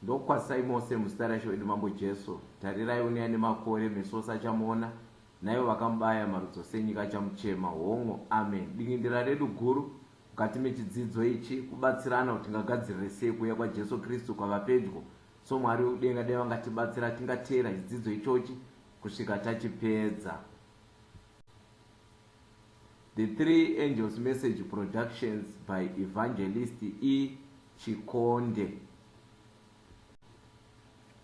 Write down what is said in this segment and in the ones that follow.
ndokwasai mose muzita raShe wedu mambo Jesu. Tarirai unia nemakore meso achamuona, naivo vakamubaya marudzi senyika achamuchema. Hongo, amen. Dingindira redu guru mukati mechidzidzo ichi kubatsirana kuti tingagadzirire sei kuuya kwaJesu Kristu kwavapedyo. So Mwari udenga dai vangatibatsira tingateera chidzidzo ichochi kusvika tachipedza. The Three Angels Message Productions by Evangelist Chikonde.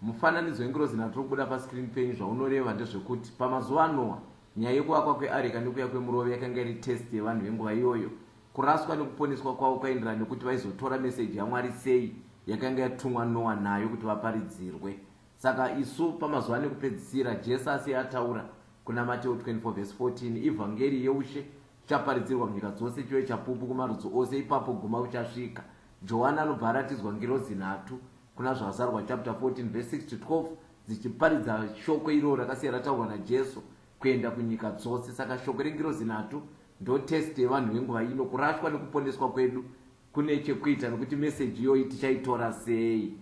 Mufananidzo wengirozi natiri kubuda pascreen penyu zvaunoreva ndezvekuti pamazuva anowa nyaya yekuvakwa kweareka nekuuya kwemurove yakanga iri test yevanhu venguva iyoyo. Kuraswa nekuponeswa kwavo kwaenderana nekuti vaizotora meseji yaMwari sei yakanga yatumwa Noa nayo kuti vaparidzirwe. Saka isu pamazuva nekupedzisira Jesu asiyataura kuna Mateo 24:14 ivhangeri yeushe chaparidzirwa munyika dzose chive chapupu kumarudzi ose, ipapo guma uchasvika. Johani anobva aratidzwa ngirozi nhatu kuna zvavazarwa chapter 14:6-12 dzichiparidza shoko iro rakasiya rataurwa naJesu kuenda kunyika dzose. Saka shoko rengirozi nhatu ndo test yevanhu venguva ino. Kurashwa nekuponeswa kwedu kune chekuita nokuti meseji iyoyi tichaitora sei.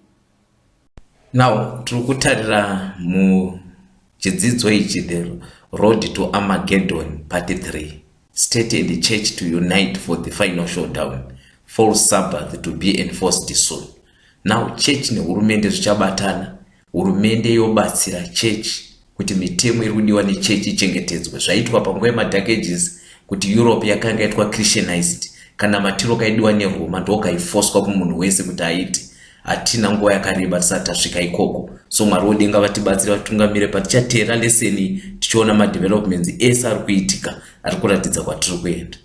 Now tiri kutarira muchidzidzo ichi the road to Armageddon part 3. State and the church to unite for the final showdown. False Sabbath to be enforced soon. Now church nehurumende zvichabatana. Hurumende yobatsira church kuti mitemo iri kudiwa nechurch ichengetedzwe. Zvaitwa panguva yemadhark ages kuti Europe yakanga yaitwa Christianized. Kana matiro kaidiwa neRoma ndokaifoswa kumunhu wese kuti aite. Hatina nguva yakareba tisati tasvika ikoko. So Mwari wodenga vatibatsire vatungamire patichateera leseni tichiona madevelopments ese ari kuitika ari kuratidza kwatiri kuenda.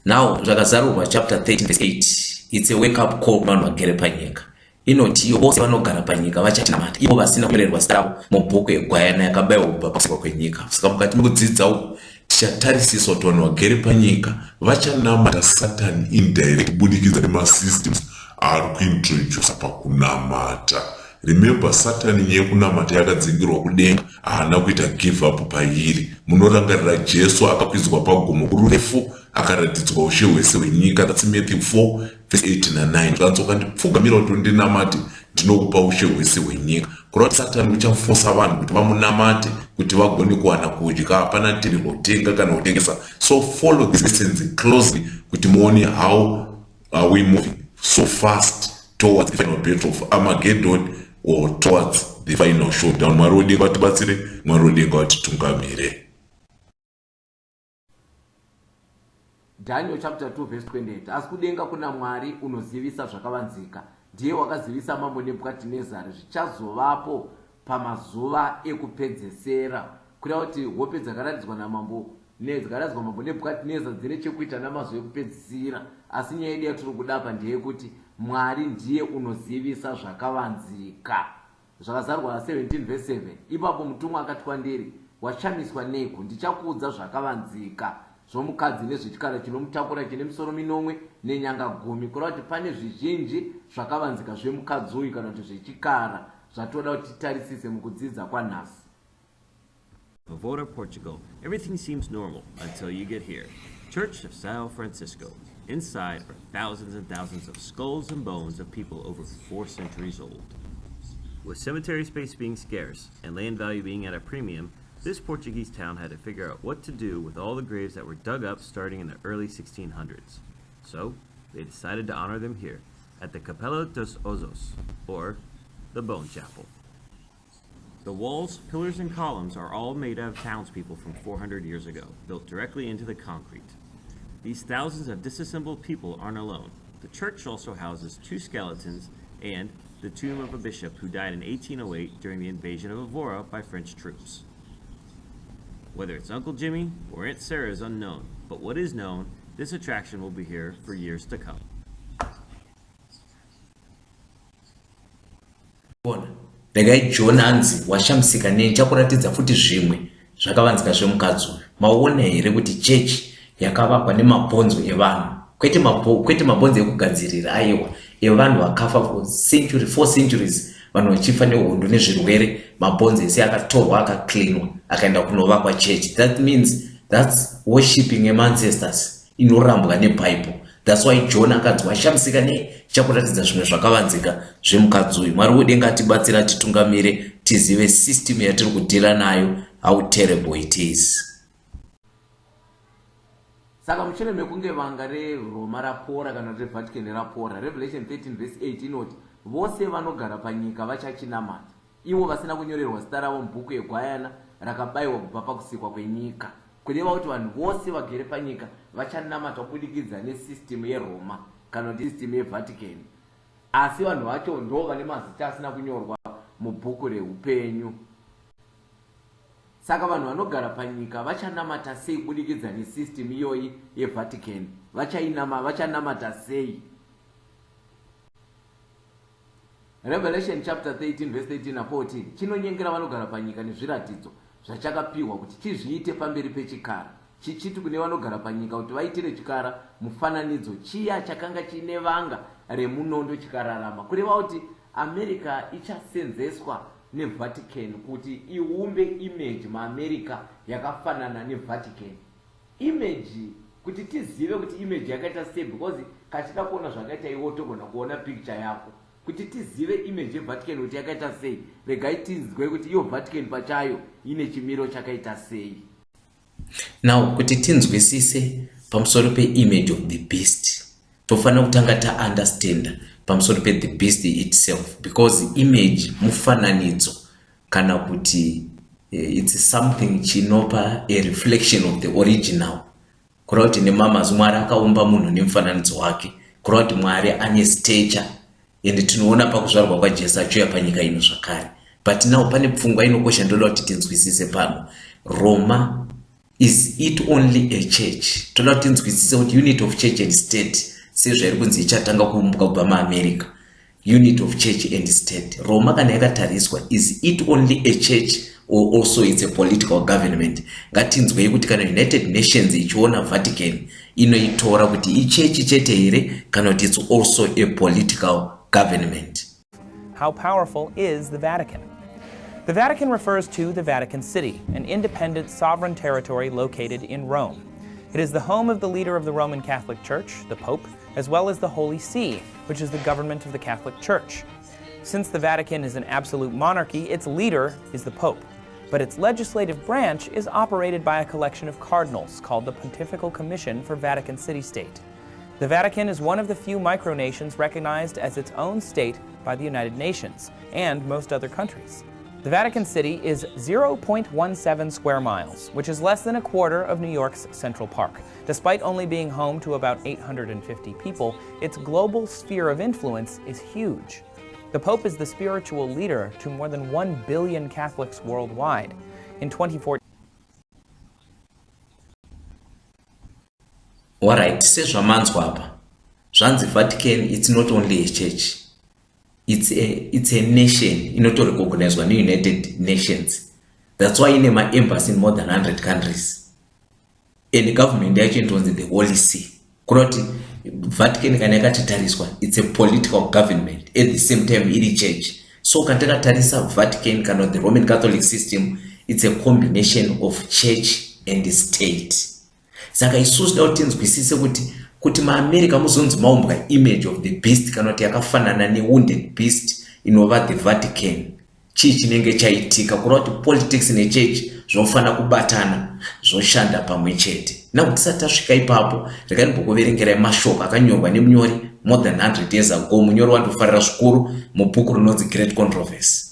Now zvakazarurwa chapter 13:8 it's a wake up call vanhu vagere panyika. Inoti iyo vose vanogara panyika vachatinamata ivo vasina kurerwa zita ravo mubhuku yegwayana yakabayiwa kubva pakusikwa kwenyika. Saka mukati mekudzidza uku tichatarisisa kuti vanhu vagere panyika vachanamata Satan indirect kubudikidza nemasystems ari kuintroduce pakunamata. Remember Satan nyaya yekunamata yakadzingirwa kudenga, haana kuita give up pairi. Munorangarira Jesu akakwidzwa pagomo kururefu akaratidzwa ushe hwese hwenyika. That's Matthew 4:8-9. Zvanzoka ndipfugamira kuti ndinamate ndinokupa ushe hwese hwenyika. Kureva kuti Satan uchafosa vanhu kuti vamunamate kuti vagone kuwana kudya, hapana tiri kutenga kana kutengesa. So follow this lessons closely kuti muone how are we moving so fast towards the final battle of Armageddon or towards the final showdown. Mwari wodenga vatibatsire, Mwari wodenga vatitungamire. Daniel chapter 2:28 asi kudenga kuna Mwari unozivisa zvakavanzika, ndiye wakazivisa mambo Nebhukadhinezari zvichazovapo pamazuva ekupedzesera. Kureva kuti hope dzakaratidzwa namambo Nebhukadhinezari dzine chekuita namazuva ekupedzisira, asi nyaya yedu yatiri kudapa ndeyekuti Mwari ndiye unozivisa zvakavanzika. Zvakazarwa 17:7 ipapo mutumwa akati kwandiri, washamiswa neko, ndichakuudza zvakavanzika zvomukadzi nezvechikara chinomutakura chine misoro 8 nenyanga 10. Kureva kuti pane zvizhinji zvakavanzika zvemukadzi uyu kana kuti zvechikara zvatoda kuti titarisise mukudzidza kwanhasi. Pavora, Portugal, everything seems normal until you get here. Church of São Francisco. Inside are thousands and thousands of skulls and bones of people over 4 centuries old. With cemetery space being scarce and land value being at a premium, this Portuguese town had to figure out what to do with all the graves that were dug up starting in the early 1600s. So, they decided to honor them here, at the Capela dos Ossos, or the Bone Chapel. The walls, pillars, and columns are all made out of townspeople from 400 years ago, built directly into the concrete. These thousands of disassembled people aren't alone. The church also houses 2 skeletons and the tomb of a bishop who died in 1808 during the invasion of Evora by French troops. Whether it's Uncle Jimmy or Aunt Sarah is unknown, but what is known, this attraction will be here for years to come. Regai John anzi washamisika nechakuratidza futi zvimwe zvakavanzika zvemukadzi uyu. Maona here kuti church yakavakwa nemabhonzo evanhu, kwete mabhonzo ekugadzirira aiwa evanhu vakafa for 4 centuries, vanhu vachifa nehondo nezvirwere, mabhonzo ese akatorwa akaklinwa akaenda kunovakwa church. That means that's worshipping ancestors inorambwa neBible. That's why John akadzi washamisika nechakuratidza zvimwe zvakavanzika zvemukadzi uyu. Mwari wedenga atibatsira titungamire tizive system yatiri kudhila nayo, how terrible it is. Saka mushure mekunge vanga reRoma rapora kana kuti reVatican rapora, Revelation 13 verse 8 inoti vose vanogara panyika vachachinamata, ivo vasina kunyorerwa zita ravo mubhuku yeGwayana rakabayiwa kubva pakusikwa kwenyika. Kureva kuti vanhu vose vagere panyika vachanamata kubudikidza nesystem yeRoma kana kuti system yeVatican. Asi vanhu vacho ndo vane mazita asina kunyorwa mubhuku reupenyu. Saka vanhu vanogara panyika vachanamata sei kubudikidza nesystem iyoyi yeVatican? Vachanamata sei? Revelation chapter 13 verse 13 na 14 chinonyengera vanogara panyika nezviratidzo zvachakapiwa kuti chizviite pamberi pechikara, chichiti kune vanogara panyika kuti vaitire chikara mufananidzo chiya chakanga chine vanga remunondo chikararama. Kureva kuti America ichasenzeswa neVatican kuti iumbe image maAmerica yakafanana neVatican. Image kuti tizive kuti image yakaita sei, because kachida kuona zvakaita iwo togona kuona picture yako. Kuti tizive image yeVatican kuti yakaita sei, regai tinzwe kuti iyo Vatican pachayo ine chimiro chakaita sei. Now kuti tinzwisise pamusoro pe-image of the beast, tofana kutanga ta-understand pamusoro pe-the beast itself, because image mufananidzo kana kuti it's something chinopa a reflection of the original. Kureva kuti nemamazwi Mwari akaumba munhu nemufananidzo wake, kureva kuti Mwari ane stature, ende tinoona pakuzvarwa kwaJesu achiuya panyika ino zvakare. But now pane pfungwa inokosha ndoda kuti tinzwisise pano. Roma, is it only a church? Toda kuti tinzwisise kuti unit of church and state sezvairi kunzi ichatanga kuumbuka kubva maAmerica. Unit of church and state. Roma kana yakatariswa, is it only a church or also it's a political government? Ngatinzwei kuti kana United Nations ichiona Vatican inoitora kuti ichechi chete here kana kuti it's also a political government. How powerful is the Vatican? The Vatican refers to the Vatican City, an independent sovereign territory located in Rome. It is the home of the leader of the Roman Catholic Church, the Pope, as well as the Holy See, which is the government of the Catholic Church. Since the Vatican is an absolute monarchy, its leader is the Pope, but its legislative branch is operated by a collection of cardinals called the Pontifical Commission for Vatican City-State. The Vatican is one of the few micronations recognized as its own state by the United Nations and most other countries. The Vatican City is 0.17 square miles, which is less than a quarter of New York's Central Park. Despite only being home to about 850 people, its global sphere of influence is huge. The Pope is the spiritual leader to more than 1 billion Catholics worldwide. In 2014, Alright, sezvamanzwa apa. Zvanzi Vatican, it's not only a church. It's a nation inotorecognized by the United Nations. That's why in my embassy in more than 100 countries. And the government actually owns the Holy See. Kuroti Vatican kana yakatariswa, it's a political government at the same time it church. So kantaka tarisa Vatican kana the Roman Catholic system, it's a combination of church and state. Saka isusu da tinzwisise kuti maAmerica muzonzi maumbwa image of the beast kana kuti yakafanana newounded beast inova the Vatican. Chii chinenge chaitika kureva kuti politics nechurch zvinofana kubatana zvoshanda pamwe chete. Nakuti tisati tasvika ipapo, regai ndimbokuverengerai mashoko akanyorwa nemunyori more than 100 years ago. Munyori wandofarira zvikuru mubhuku rinonzi Great Controversy.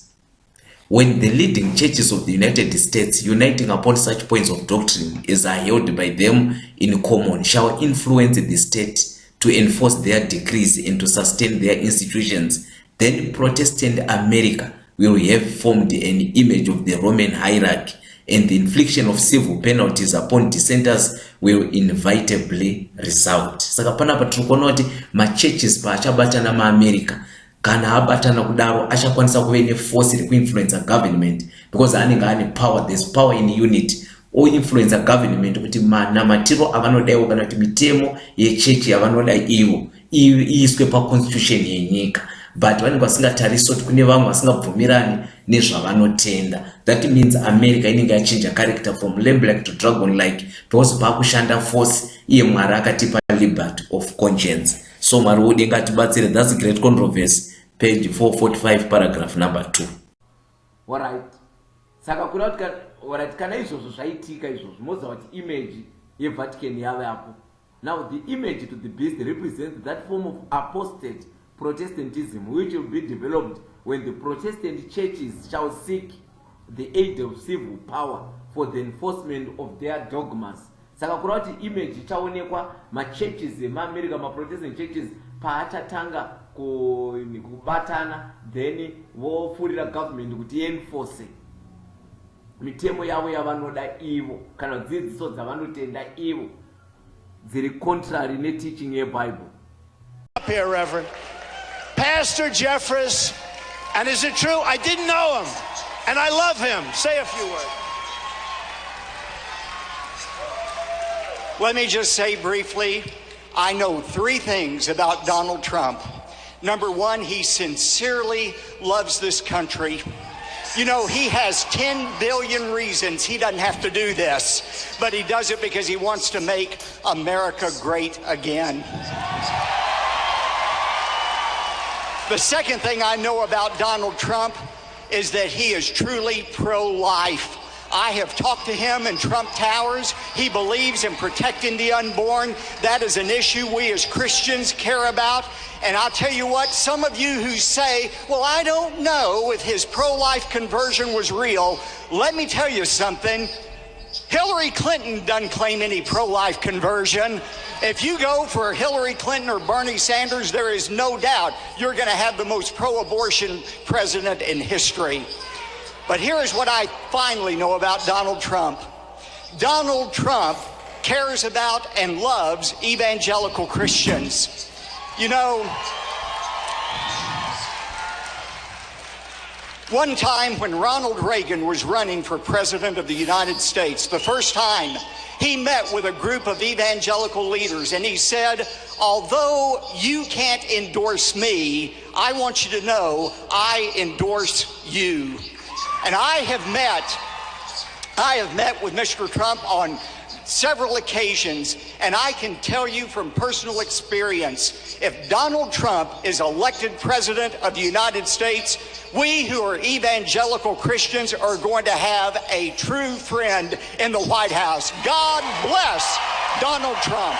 When the leading churches of the United States, uniting upon such points of doctrine as are held by them in common, shall influence the state to enforce their decrees and to sustain their institutions, then Protestant America will have formed an image of the Roman hierarchy, and the infliction of civil penalties upon dissenters will inevitably result. Saka panapa tinoona kuti machurches paachabatana maAmerica, kana abatana kudaro achakwanisa kuve neforce rekuinfluence government, because anenge ane power. There's power in unity. O influence government kuti manamatiro avanodaiwo kana kuti mitemo yechechi yavanoda ivo iiswe paconstitution yenyika. But vanenge vasingatarisi kuti kune vamwe vasingabvumirani nezvavanotenda. That means America inenge yachinja character from lamb-like to dragon-like, because paakushanda force iye Mwari akatipa liberty of conscience. So Marudi ngatibatsire, that's a great controversy, page 445 paragraph number 2. Alright. Saka alright, kana izvozvo zvaitika izvozvo moza kuti image yeVatican yave apo. Now the image to the beast represents that form of apostate Protestantism which will be developed when the Protestant churches shall seek the aid of civil power for the enforcement of their dogmas. Saka kura kuti image ichaonekwa machurches emuAmerica, maProtestant churches paachatanga kubatana, then vofurira government kuti enforce mitemo yavo yavanoda ivo kana dzidziso dzavanotenda ivo dziri contrary neteaching yeBible. Up here, Reverend. Pastor Jeffress, and is it true? I didn't know him, and I love him. Say a few words. Let me just say briefly, I know 3 things about Donald Trump. Number 1, he sincerely loves this country. You know, he has 10 billion reasons he doesn't have to do this, but he does it because he wants to make America great again. The second thing I know about Donald Trump is that he is truly pro-life. I have talked to him in Trump Towers. He believes in protecting the unborn. That is an issue we as Christians care about. And I'll tell you what, some of you who say, well, I don't know if his pro-life conversion was real, let me tell you something. Hillary Clinton doesn't claim any pro-life conversion. If you go for Hillary Clinton or Bernie Sanders, there is no doubt you're going to have the most pro-abortion president in history. But here is what I finally know about Donald Trump. Donald Trump cares about and loves evangelical Christians. You know, one time when Ronald Reagan was running for president of the United States, the first time, he met with a group of evangelical leaders and he said, although you can't endorse me, I want you to know I endorse you. And I have met with Mr. Trump on several occasions, and I can tell you from personal experience, if Donald Trump is elected president of the United States, we who are evangelical Christians are going to have a true friend in the White House. God bless Donald Trump.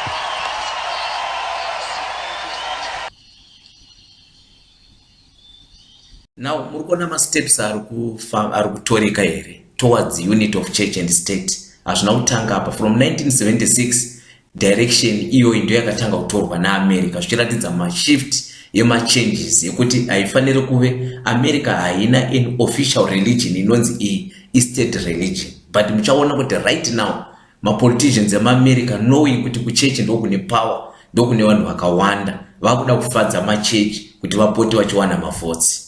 Now, murikona ma steps ari kutoreka here towards the unity of church and state. Azvina kutanga apa from 1976 direction iyo ndio yakatanga kutorwa naAmerica zvichiratidza mashift yemachanges yekuti haifaniri kuve America haina an official religion inonzi state religion, but muchaona kuti right now mapoliticians emuAmerica knowing kuti kuchechi ndokune power, ndokune vanhu vakawanda, vakuda kufadza machechi kuti vapote vachiwana mavhotsi.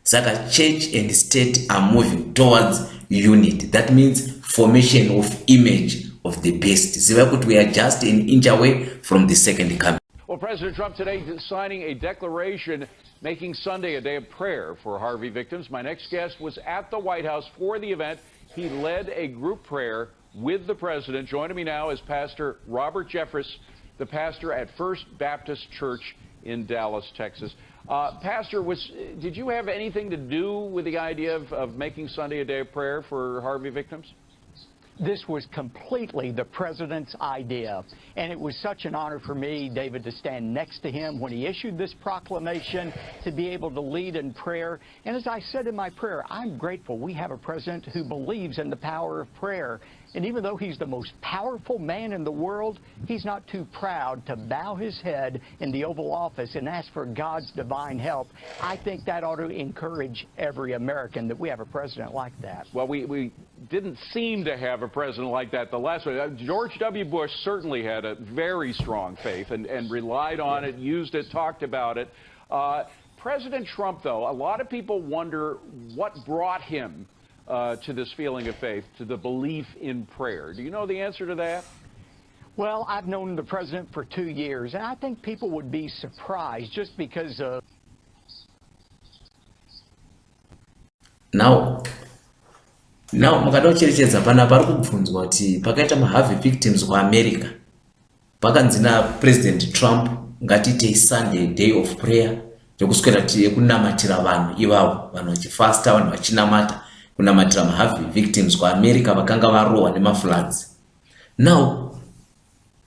Saka church and state are moving towards unity. That means formation of image of the beast. We are just an inch away from the second coming. Well, President Trump today signing a declaration making Sunday a day of prayer for Harvey victims. My next guest was at the White House for the event. He led a group prayer with the president. Joining me now is Pastor Robert Jeffress, the pastor at First Baptist Church in Dallas, Texas. Pastor, did you have anything to do with the idea of making Sunday a day of prayer for Harvey victims? This was completely the president's idea, and it was such an honor for me, David, to stand next to him when he issued this proclamation, to be able to lead in prayer. And as I said in my prayer, I'm grateful we have a president who believes in the power of prayer. And even though he's the most powerful man in the world, he's not too proud to bow his head in the Oval Office and ask for God's divine help. I think that ought to encourage every American that we have a president like that. Well, we didn't seem to have a president like that the last one. George W. Bush certainly had a very strong faith and relied on it, used it, talked about it. President Trump, though, a lot of people wonder what brought him to this feeling of faith, to the belief in prayer. Do you know the answer to that? Well, I've known the president for 2 years, and I think people would be surprised just because of... Now mukada kucherechedza pana pari kubvunzwa kuti pakaita maHarvey victims kuAmerica pakanzi napresident Trump ngatite Sunday day of prayer yokuswera kunamatira vanhu ivavo, vanhu vachifasta, vanhu vachinamata kunamatira maHarvey victims kuAmerica vakanga varohwa nemafloods. Now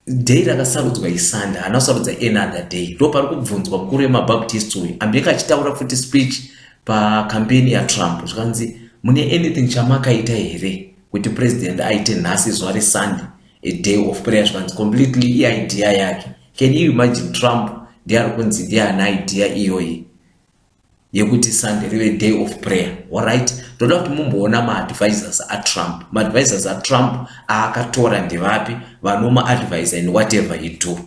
day rakasarudzwa iSunday, hana kusarudza another day. Ndo pari kubvunzwa mukuru wemabaptist uyu ambeka achitaura futi speech pakampeni yaTrump zvikanzi mune anything chamakaita here kuti president aite nhasi zuva reSunday a day of prayer, zvikanzi completely idea yake. Can you imagine Trump ndiye ari kunzi ndiye ana idea iyoyi yekuti Sunday rive day of prayer? Alright, toda kuti mumboona maadvisors aTrump. Maadvisors aTrump aakatora ndevapi vanomaadvisa in whatever he do.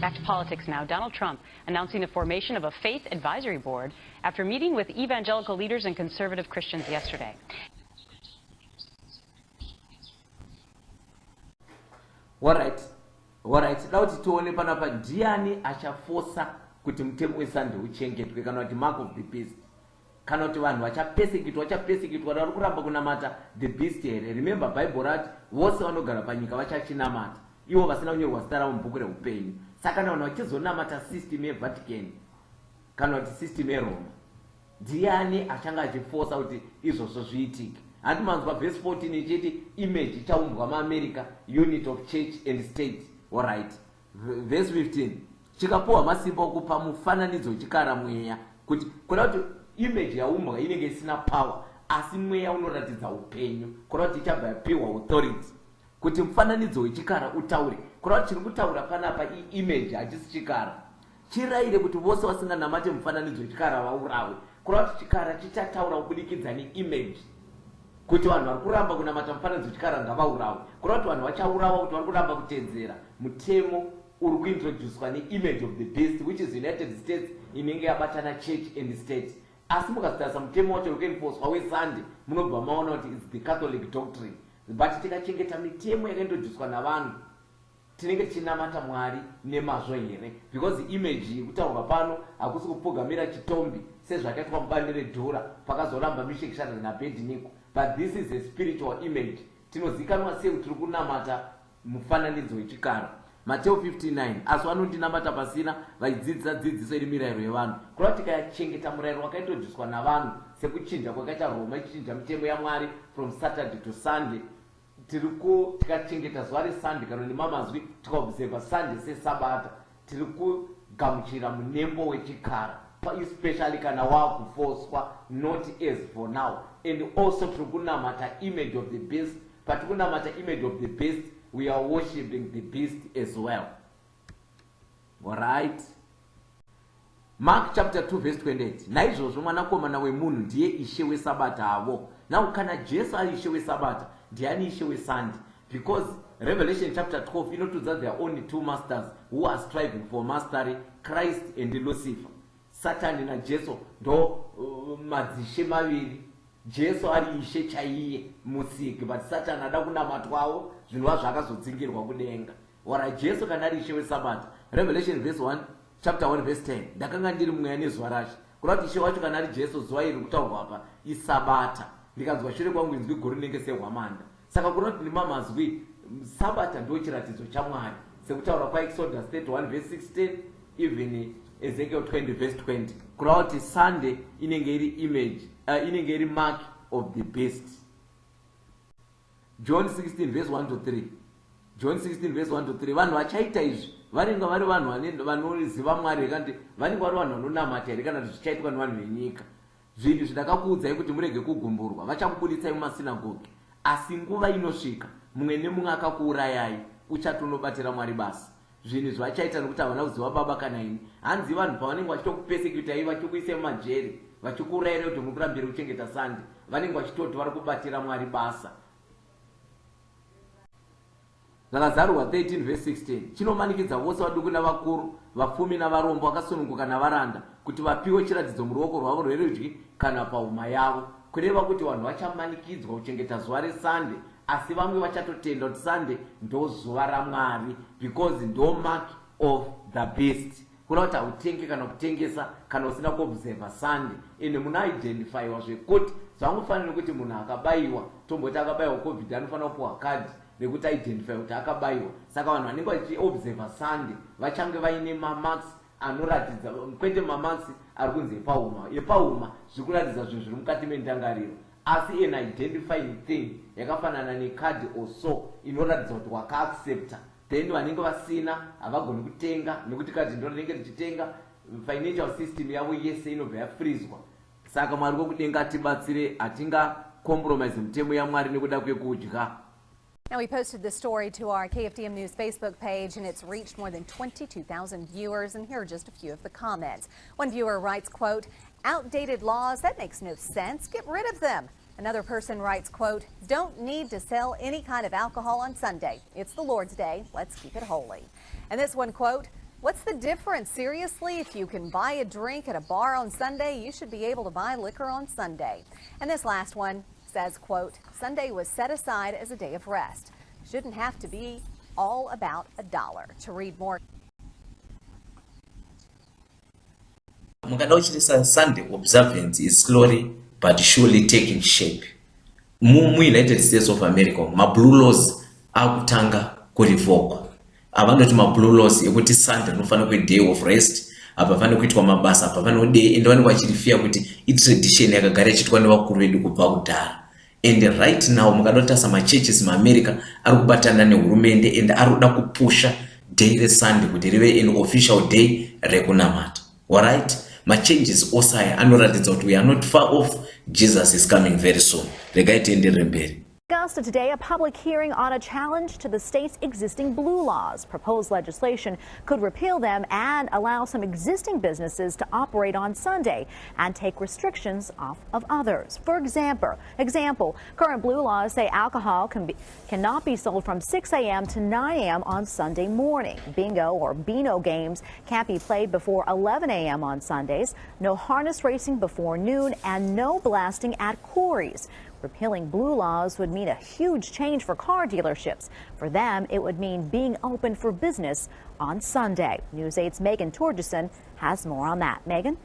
Back to politics now. Donald Trump announcing the formation of a faith advisory board after meeting with evangelical leaders and conservative Christians yesterday. Alright, dauti tuone panapa ndiani achafosa kuti mutemo weSunday uchengetwe kana kuti mark of the beast, kana kuti vanhu vachapesikitwa vari kuramba kunamata the beast here. Remember Bible rati vose vanogara panyika vachachinamata, ivo vasina kunyorwa zita ravo mubhuku reupenyu. Saka kana vanhu vachizonamata system yeVatican kana kuti system yeRoma, ndiani achanga achifosa kuti izvozvo zviitike? Handi manzwa verse 14 ichiti image ichaumbwa muAmerica, unit of church and state. Alright, verse 15 chikapuwa masimba okupa mufananidzo wechikara mweya, kuti kuda kuti image yaumbwa inenge isina power asi mweya unoratidza upenyu, kuda kuti ichabva yapiwa authority kuti mufananidzo wechikara utaure. Kuda kuti chiri kutaura panapa image hachisi chikara. Chirayire kuti vose vasinganamate mufananidzo wechikara vaurawe. Kuda kuti chikara chichataura kubudikidza neimage kuti vanhu vari kuramba kunamata mufananidzo wechikara ngavaurawe. Kuda kuti vanhu vachaurawa kuti vari kuramba kutedzera mutemo uri kuintroducedwa neimage of the beast, which is United States inenge yabatana church and state. Asi mukatarisa mutemo wacho wekuenforcwa weSunday munobva maona kuti it's the Catholic doctrine. But tikachengeta mitemo yakaintroducedwa navanhu tinenge tichinamata Mwari nemazvo here, because image kutaurwa pano hakusi kupfugamira chitombi sezvakaitwa mubani reDhora pakazoramba Meshaki Shadraka naAbhedhinego, but this is a spiritual image. Tinozikanwa sei tiri kunamata mufananidzo wechikara. Mateo 59 asi vanondinamata pasina vachidzidzisa dzidziso iri mirayiro yevanhu. Kuda kuti tikachengeta murayiro wakaintroducedwa navanhu sekuchinja kwakaita Roma ichichinja mitemo yaMwari from Saturday to Sunday, tikachengeta zuva reSunday kana nemamazwi tikaobserva Sunday seSabata, tiri kugamuchira munembo wechikara, especially kana wakufoswa, not as for now. And also tiri kunamata image of the beast. Patikunamata image of the beast, we are worshipping the beast as well. Alright, Mark chapter 2 verse 28. Naizvozvo mwanakomana wemunhu ndiye ishe weSabata avo. Now kana Jesu ari ishe weSabata, ndiani ishe weSunday? Because Revelation chapter 12 inotiudza there are only two masters who are striving for mastery, Christ and Lucifer. Satan na Jesu ndo madzishe maviri. Jesu ari ishe chaiye musiki, but Satan ada kunamatwawo zvinova zvakazodzingirwa kudenga. Ora Jesu kana ari ishe weSabata, Revelation verse 1 chapter 1 verse 10, ndakanga ndiri mweya nezuva racho. Kuda kuti ishe wacho kana ari Jesu, zuva iri kutaurwa apa iSabata. Ndikanzwa shure kwangu inzwi guru rinenge sehwamanda. Saka kuda kuti ndimamazwi Sabata ndo chiratidzo chaMwari, sekutaura kwaExodus 31 verse 16, even Ezekiel 20 verse 20. Kuda kuti Sunday inenge iri image, inenge iri mark of the beast. John 16 verse 1 to 3. John 16 verse 1 to 3. Vanhu vachaita izvi vanenge vari vanhu vanoziva Mwari kandi vanenge vari vanhu vanonamata here kana zvichaitwa nevanhu venyika. Zvinhu zvindakakuudzai kuti murege kugumburwa, vachakubuditsai mumasinagoge, asi nguva inosvika mumwe nemumwe akakuurayai uchatonobatira Mwari basa. Zvinhu zvachaita nokuti havana kuziva Baba kana ini. Hanzi vanhu pavanenge vachitokupesekutayi vachikuisai mumajeri vachikuurayira kuti muri kurambira kuchengeta Sunday, vanenge vachitoti vari kubatira Mwari basa. Zvakazarurwa 13 verse 16 chinomanikidza vose vaduku navakuru, vapfumi navarombo, vakasununguka navaranda kuti vapiwe chiratidzo muruoko rwavo rwerudyi kana pahuma yavo, kureva kuti vanhu vachamanikidzwa kuchengeta zuva reSunday, asi vamwe vachatotenda kuti Sunday ndo zuva raMwari, because ndo mark of the beast. Kuda kuti hautengi kana kutengesa kana usina kuobserva Sunday, ende munaidentifyiwa zvekuti zvangofanira kuti munhu akabayiwa, tomboti akabayiwa COVID anofanira kupuwa kadi rekuti identify kuti akabayiwa. Saka vanhu vanenge vachiobserva Sunday vachange vaine mamarks anoratidza kwete mamarks ari kunze epauma zviri kuratidza zvinhu zviri mukati mendangariro, asi an identifying thing yakafanana nekadhi or so inoratidza kuti wakaaccepta. Then vanenge vasina havagoni kutenga nekuti kadhi ndo rinenge richitenga, financial system yavo yese inobva yafrizwa. Saka Mwari kokudenga atibatsire, hatinga compromise mutemo yaMwari nekuda kwekudya. Now, we posted this story to our KFDM News Facebook page, and it's reached more than 22,000 viewers. And here are just a few of the comments. One viewer writes, quote, "Outdated laws, that makes no sense. Get rid of them." Another person writes, quote, "Don't need to sell any kind of alcohol on Sunday. It's the Lord's Day. Let's keep it holy." And this one, quote, "What's the difference? Seriously, if you can buy a drink at a bar on Sunday, you should be able to buy liquor on Sunday." And this last one says, quote, "Sunday was set aside as a day of rest. Shouldn't have to be all about $1. To read more. Sunday observance is slowly but surely taking shape. Mu United States of America, ma blue laws akutanga kurevokwa. Avanoti ma blue laws ekuti Sunday nofana kwe day of rest, apafana kuitwa mabasa, apafana day ende vanhu vachirifia kuti i-tradition yakagara ichiitwa nevakuru vedu kubva kudhara. And right now mukadotasa ma churches ma America ari kubatana nehurumende and ari kuda kupusha day reSunday kuti rive an official day rekunamata. Alright, ma changes osaya anoratidza kuti we are not far off. Jesus is coming very soon. Regai tiendere mberi. Discussed today a public hearing on a challenge to the state's existing blue laws. Proposed legislation could repeal them and allow some existing businesses to operate on Sunday and take restrictions off of others. For example, current blue laws say alcohol cannot be sold from 6 a.m. to 9 a.m. on Sunday morning. Bingo or Beano games can't be played before 11 a.m. on Sundays. No harness racing before noon, and no blasting at quarries. Repealing blue laws would mean a huge change for car dealerships. For them, it would mean being open for business on Sunday. News 8's Megan Torgerson has more on that. Megan?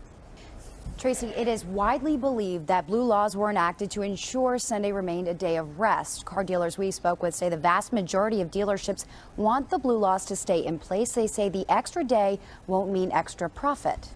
Tracy, it is widely believed that blue laws were enacted to ensure Sunday remained a day of rest. Car dealers we spoke with say the vast majority of dealerships want the blue laws to stay in place. They say the extra day won't mean extra profit.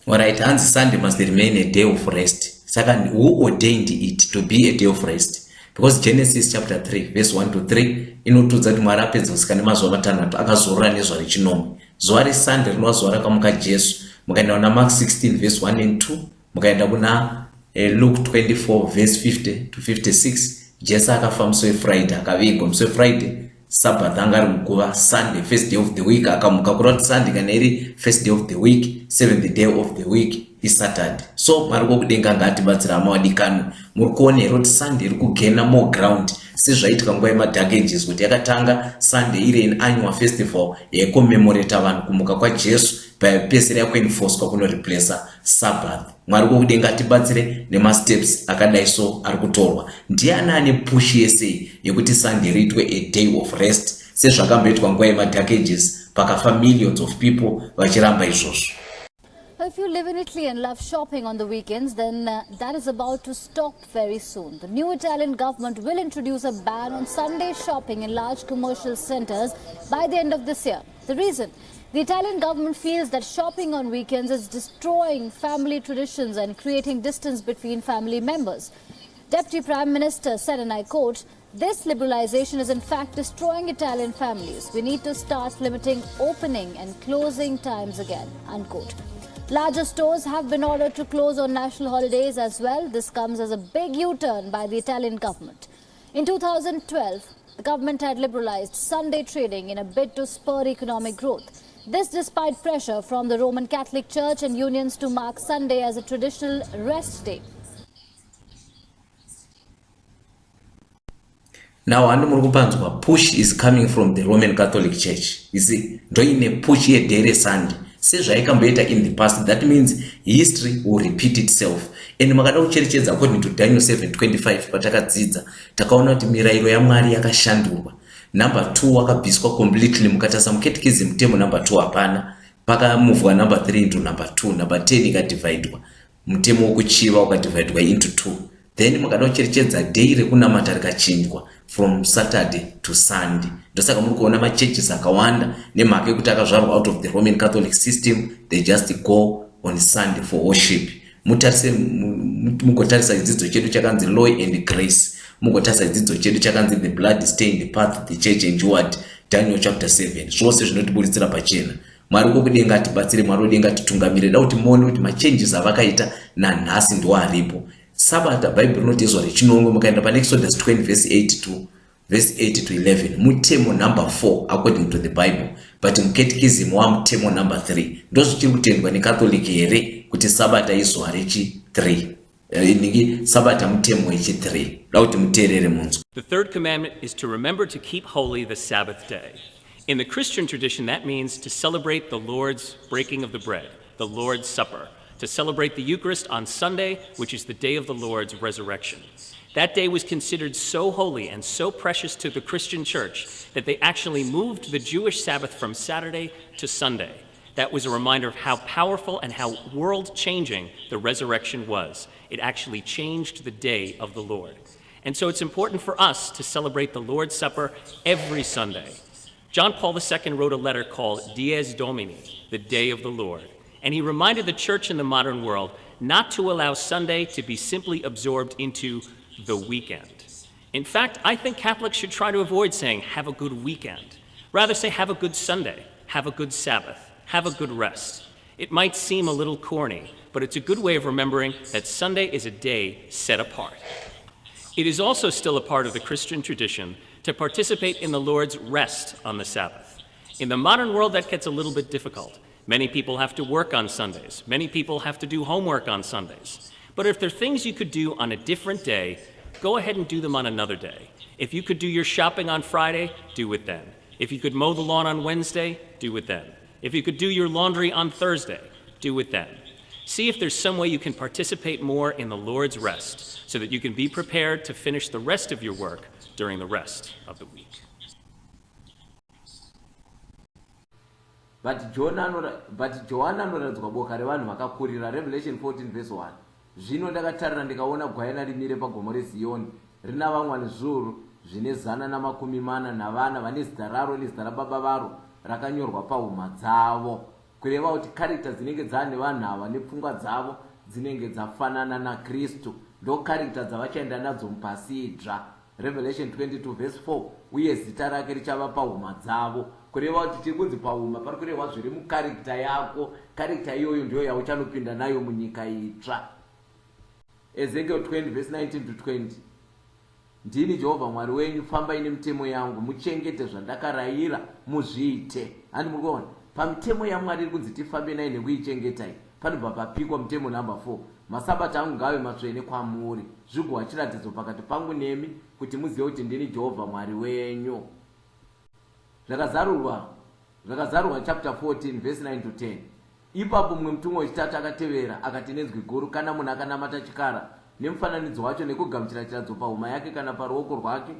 Alright, and Sunday must remain a day of rest. Second, who ordained it to be a day of rest? Because Genesis chapter 3, verse 1 to 3, inotudza kuti Mwari apedza kusikana mazuva matanhatu akazorora nezva rechinomwe. Zuva reSunday rinova zuva rakamuka Jesu. Mukaenda kuna Mark 16 verse 1 and 2, mukaenda kuna Luke 24 verse 50 to 56, Jesu akafa musi weFriday, akavigwa musi weFriday. Sabbath anga ari muguva Sunday, first day of the week, akamuka kuroti Sunday kana iri first day of the week, seventh day of the week is Saturday. So Mwari kokudenga ngatibatsira hama wadikanu, muri kuona here kuti Sunday iri kugena more ground sezvaitika nguva yeMadark Ages kuti yakatanga Sunday iri an annual festival yecommemorate vanhu kumuka kwaJesu pepesera yakuenforcwa kunoreplace Sabbath. Mwari kokudenga tibatsire nemasteps akadai so ari kutorwa. Ndiani ane push yese yekuti Sunday riitwe a day of rest sezvakamboitwa nguva yeMadark Ages pakafa millions of people vachiramba izvozvo. If you live in Italy and love shopping on the weekends, then that is about to stop very soon. The new Italian government will introduce a ban on Sunday shopping in large commercial centers by the end of this year. The reason? The Italian government feels that shopping on weekends is destroying family traditions and creating distance between family members. Deputy Prime Minister said, and I quote, "This liberalization is in fact destroying Italian families. We need to start limiting opening and closing times again," unquote. Larger stores have been ordered to close on national holidays as well. This comes as a big U-turn by the Italian government. In 2012, the government had liberalized Sunday trading in a bid to spur economic growth. This despite pressure from the Roman Catholic Church and unions to mark Sunday as a traditional rest day. Now, Andu push is coming from the Roman Catholic Church. You see, doing a push here daily Sunday. Sezvaikamboita in the past, that means history will repeat itself. And makada kucherechedza according to Daniel 7:25 patakadzidza takaona kuti mirayiro yaMwari yakashandurwa. Number 2 wakabviswa completely mukatasa mukatechism temo number 2 hapana, pakamuvwa number 3 into number 2, number 10 ikadividwa. mutemo wokuchiva wakadivhaidwa into 2. Then mukada kucherechedza day rekunamata rikachinjwa from Saturday to Sunday. Ndosaka muri kuona machurches akawanda nemhaka yekuti akazvarwa out of the Roman Catholic system, they just go on Sunday for worship. Mugotarisa chidzidzo chedu chakanzi law and grace, mugotarisa chidzidzo chedu chakanzi the blood stained path the church endured, Daniel chapter 7. Zvose zvinotiburitsira pachena. Mwari kokudenga atibatsire, Mwari odenga titungamire. Da kuti muone kuti machanges avakaita nanhasi ndo aripo. Sabata Bible rinotizwa rechinongwe, mukaenda pa Exodus 20 verse 8 to 11, mutemo number 4 according to the Bible, but mukatechism wa mutemo number 3 ndozvichiri kutendwa neCatholic here kuti sabata izuva rechi3 ningi sabata mutemo wechi3. Da kuti muteerere munzwa. The third commandment is to remember to keep holy the Sabbath day. In the Christian tradition, that means to celebrate the Lord's breaking of the bread, the Lord's Supper, to celebrate the Eucharist on Sunday, which is the day of the Lord's resurrection. That day was considered so holy and so precious to the Christian church that they actually moved the Jewish Sabbath from Saturday to Sunday. That was a reminder of how powerful and how world-changing the resurrection was. It actually changed the day of the Lord. And so it's important for us to celebrate the Lord's Supper every Sunday. John Paul II wrote a letter called Dies Domini, the Day of the Lord. And he reminded the church in the modern world not to allow Sunday to be simply absorbed into the weekend. In fact, I think Catholics should try to avoid saying, have a good weekend. Rather say, have a good Sunday, have a good Sabbath, have a good rest. It might seem a little corny, but it's a good way of remembering that Sunday is a day set apart. It is also still a part of the Christian tradition to participate in the Lord's rest on the Sabbath. In the modern world, that gets a little bit difficult. Many people have to work on Sundays. Many people have to do homework on Sundays. But if there are things you could do on a different day, go ahead and do them on another day. If you could do your shopping on Friday, do it then. If you could mow the lawn on Wednesday, do it then. If you could do your laundry on Thursday, do it then. See if there's some way you can participate more in the Lord's rest so that you can be prepared to finish the rest of your work during the rest of the week. But Joanna anoradzwa boka revanhu vakakurira, Revelation 14 verse 1. Zvino ndakatarira ndikaona gwayana rimire pagomo reZioni rina vamwani zviuru zvine 140 vane zita raro nezita rababa varo rakanyorwa pahuma dzavo, kureva kuti character dzinenge dzane vanhu ava nepfungwa dzavo dzinenge dzafanana naKristu, ndo character dzavachaenda nadzo mupasidzva. Revelation 22 verse 4, uye zita rake richava pahuma dzavo, kureva kuti tiri kunzi pahuma pari kurehwa zviri mukarikta yako. Karikta iyoyo ndiyo yauchanopinda nayo munyika itsva. Ezekiel 20 verse 19 to 20, ndini Jehovha Mwari wenyu, fambai nemitemo yangu, muchengete zvandakarayira muzviite. Handi murikuona pamitemo yaMwari iri kunzi tifambe nayo nekuichengetai. Panobva papikwa mutemo number 4, masabata angu ngave matsvene kwamuri, zvigova chiratidzo pakati pangu nemi, kuti muzive kuti ndini Jehovha Mwari wenyu. Zvakazarurwa chapter 14 verse 9 to 10. Ipapo mumwe mutumwa wechitatu akatevera akati nenzwi guru, kana munhu akanamata chikara nemufananidzo wacho nekugamuchira chiradzo pahuma yake kana paruoko rwake,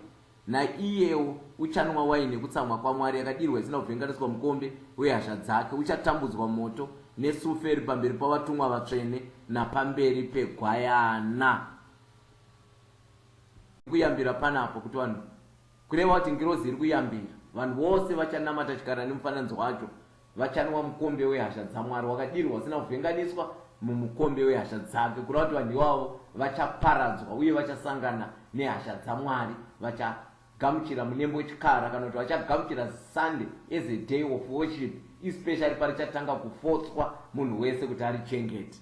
naiyewo uchanwa waini nekutsamwa kwaMwari akadirwa isina kuvhenganiswa mukombe wehasha dzake, uchatambudzwa moto nesuferi pamberi pavatumwa vatsvene napamberi pegwayana. Kuyambira panapo kuti vanhu, kureva kuti ngirozi iri kuyambira, vanhu vose vachanamata chikara nemufananidzo wacho vachanwa mukombe wehasha dzaMwari wakadirwa usina kuvhenganiswa mumukombe wehasha dzake, kureva kuti vanhu ivavo vachaparadzwa uye vachasangana nehasha dzaMwari, vachagamuchira munembo wechikara, kana kuti vachagamuchira Sunday as a day of worship, especially parichatanga kufotswa munhu wese kuti arichengete.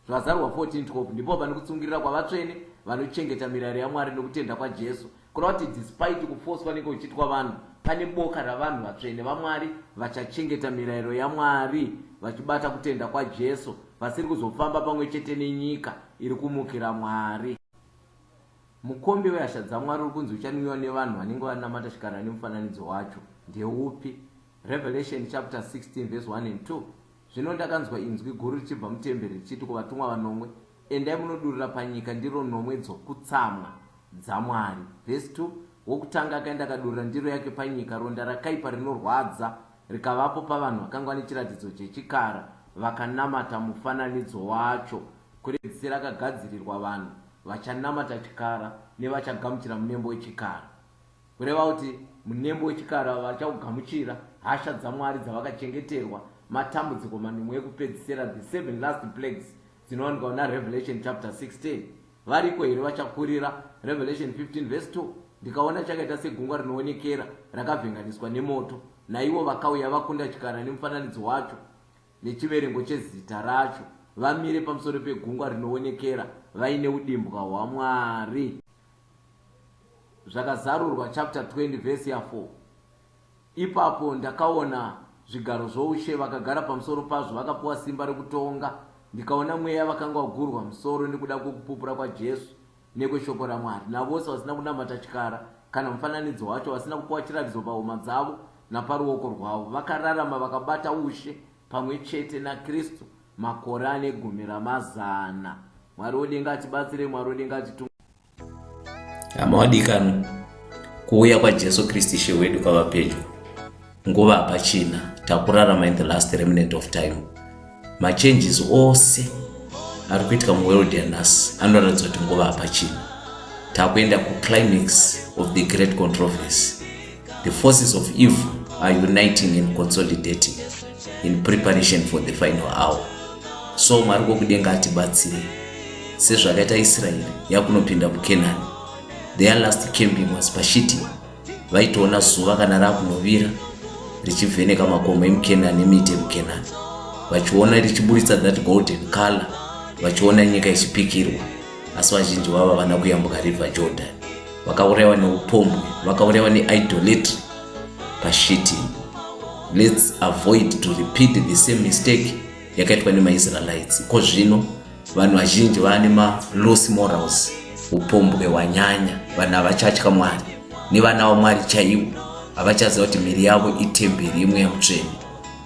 Zvazarwa 14:12 ndipo pane kutsungirira kwavatsvene vanochengeta mirayiro yaMwari nokutenda kwaJesu, kureva kuti despite kufotswa nenge kuchitwa vanhu, pane boka ravanhu vatsvene vaMwari vachachengeta mirayiro yaMwari vachibata kutenda kwaJesu, vasiri kuzofamba pamwe chete nenyika iri kumukira Mwari. Mukombe wehasha dzaMwari uri kunzi uchanwiwa nevanhu vanenge vanamata chikara nemufananidzo wacho ndeupi? Revelation chapter 16 verse 1 and 2. Zvino ndakanzwa inzwi guru richibva mutemberi richiti kuvatumwa vanomwe, endai munodurura panyika ndiro nomwe dzokutsamwa dzaMwari. Verse 2, wokutanga akaenda akadurura ndiro yake panyika, ronda rakaipa rinorwadza rikavapo pavanhu vakanga nechiratidzo chechikara vakanamata mufananidzo wacho, kupedzisira akagadzirirwa vanhu vachanamata chikara nevachagamuchira munembo wechikara, kureva kuti munembo wechikara vachaugamuchira hasha dzaMwari dzavakachengeterwa, matambudziko manomwe ekupedzisira, the 7 last plagues dzinowanikwa na Revelation chapter 16. Variko here vachakurira Revelation 15 verse 2. Ndikaona chakaita segungwa rinoonekera rakavhenganiswa nemoto, naivo vakauya vakunda chikara nemufananidzo wacho nechiverengo chezita racho, vamire pamusoro pegungwa rinoonekera vaine udimbwa hwaMwari. Zvakazarurwa chapter 20 verse ya 4. Ipapo ndakaona zvigaro zvoushe, vakagara pamusoro pazvo vakapuwa simba rekutonga. Ndikaona mweya vakanga vagurwa musoro nekuda kwokupupura kwaJesu nekweshoko raMwari, navose vasina kunamata chikara kana mufananidzo wacho, vasina kupuwa chiratidzo pahuma dzavo naparuoko rwavo, vakararama vakabata ushe pamwe chete naKristu makore ane 10,000. Mwari wodenga atibatsire, Mwari wodenga atitunge. Hama wadikano, kuuya kwaJesu Kristu Ishe wedu kwava pedyo. Nguva hapachina, takurarama in the last remnant of time. Machanges ose ari kuitika muworld yanhasi anoratidza kuti nguva hapachina. Takuenda climax of the great controversy. The forces of evil are uniting and consolidating in preparation for the final hour. So Mwari wokudenga atibatsire, sezvakaita Israeri yakunopinda muKenani. Their last camping was Pashiti. Vaitoona zuva kana rakunovira richivheneka makomo emuKenani nemiti yemuKenani, vachiona richiburitsa that golden color, vachiona nyika ichipikirwa. Asi vazhinji vavo havana kuyambuka river Jordan, vakaurayiwa neupombwe, vakaurayiwa neidolatry. Pashiti, let's avoid to repeat the same mistake yakaitwa nemaIsraelites. Ko zvino vanhu vazhinji vane ma-loose morals, upombwe hwanyanya, vanhu havachatya Mwari, nevana vaMwari chaivo havachaziva kuti miri yavo itemberi imwe yamutsvene.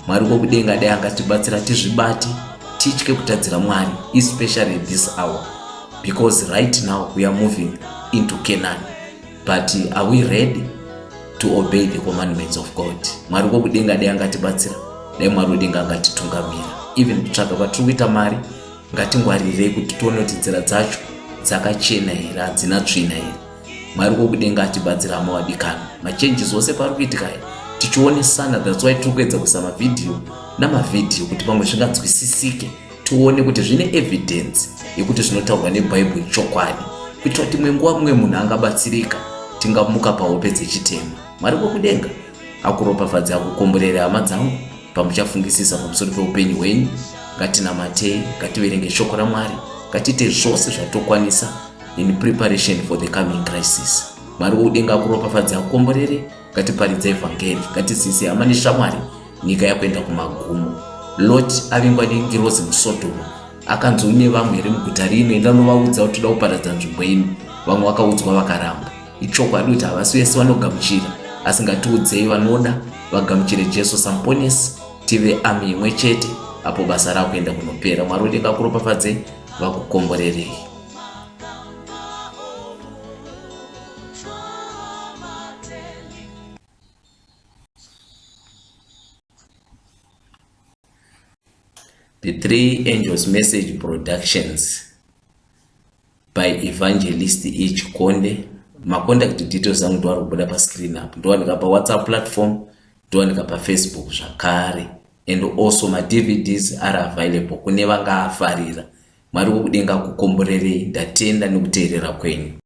Mwari wokudenga dai angatibatsira tizvibate, titye kutadzira Mwari, especially this hour, because right now we are moving into Canaan. But are we ready to obey the commandments of God? Mwari wokudenga dai angatibatsira, dai Mwari wodenga angatitungamira. Even kutsvaga kwatiri kuita mari, ngatingwarirei kuti tione kuti nzira dzacho dzakachena here, hadzina tsvina here. Mwari wokudenga atibatsira hama wadikano. Machanges ose pari kuitika tichionesana, that's why tiri kuedza kuisa mavhidhiyo namavidhiyo kuti pamwe zvinganzwisisike, tione kuti zvine evidence yekuti zvinotaurwa neBhaibheri chokwadi, kuitira kuti mwenguva mumwe munhu angabatsirika tingamuka pahope dzechitema. Mwari wokudenga akuropafadze, akukomborere hama dzangu pamuchafungisisa pamusoro peupenyu hwenyu. Ngatinamatei, ngativerenge shoko raMwari, ngatiite zvose zvatokwanisa in preparation for the coming crisis. Mwari wokudenga akuropafadze, akukomborere, ngatiparidze evhangeri, ngatiziise hama neshamwari nyika yakuenda kumagumo. Lot avengwa nengirozi muSodhomu, akanzi une vamwe here muguta rino, enda novaudza kuti toda kuparadza nzvimbo ino. Vamwe vakaudzwa vakaramba. Ichokwadi kuti havasi vese vanogamuchira, asi ngatiudzei vanoda vagamuchire Jesu samuponesi, tive ami imwe chete, apo basa rakuenda kunopera. Mwari wodenga akuropafadze, vakukomborerei. The Three Angels Message Productions by evangelist Chikonde. Macontact details angu ndowari kubuda pa screen apo. Ndowanika pa WhatsApp platform, ndowanika pa Facebook zvakare, and also ma DVDs are available kune vanga afarira. Mwari wokudenga kukomborerei, ndatenda nekuteerera kwenyu.